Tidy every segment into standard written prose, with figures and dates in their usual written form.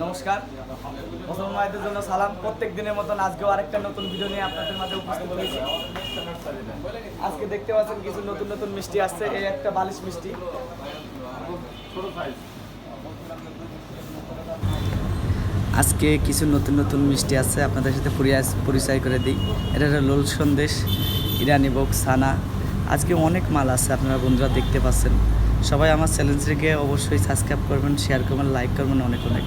নমস্কার, মুসলমান ভাইদের জন্য সালাম। প্রত্যেক দিনের মতন আজকেও আরেকটা নতুন ভিডিও নিয়ে আপনাদের মাঝে উপস্থিত হয়েছি। আজকে দেখতে পাচ্ছেন কিছু নতুন নতুন মিষ্টি আসছে। এই একটা বালিশ মিষ্টি, আজকে কিছু নতুন নতুন মিষ্টি আছে, আপনাদের সাথে পরিচয় করে দিই। এটা হলো লোল সন্দেশ, ইরানি ভোগ, ছানা। আজকে অনেক মাল আছে, আপনারা বন্ধুরা দেখতে পাচ্ছেন। সবাই আমার চ্যানেলটিকে অবশ্যই সাবস্ক্রাইব করবেন, শেয়ার করবেন, লাইক করবেন অনেক অনেক।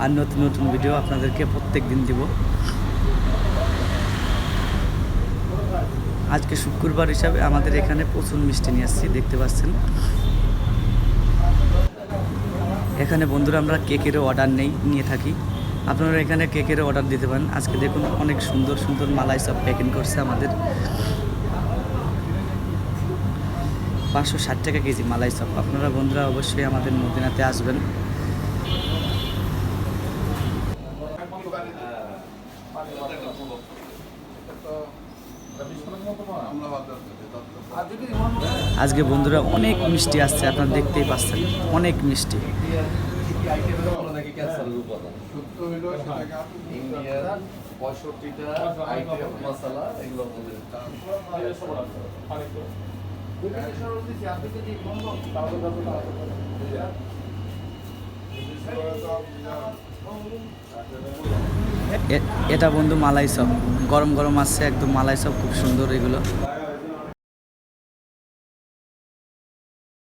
আর নতুন নতুন ভিডিও আপনাদেরকে প্রত্যেক দিন দিব। আজকে শুক্রবার হিসাবে আমাদের এখানে প্রচুর মিষ্টি নিয়ে আসছি, দেখতে পাচ্ছেন। এখানে বন্ধুরা আমরা কেকেরও অর্ডার নিয়ে থাকি। আপনারা এখানে কেকেরও অর্ডার দিতে পারেন। আজকে দেখুন অনেক সুন্দর সুন্দর মালাই সব প্যাকিং করছে আমাদের। 560 টাকা কেজি মালাই চপ। আপনারা বন্ধুরা অবশ্যই আমাদের মদিনাতে আসবেন। আজকে বন্ধুরা অনেক মিষ্টি আসছে, আপনারা দেখতেই পাচ্ছেন, অনেক মিষ্টি। এটা বন্ধু মালাই চপ, গরম গরম আসছে একদম মালাই চপ, খুব সুন্দর এগুলো।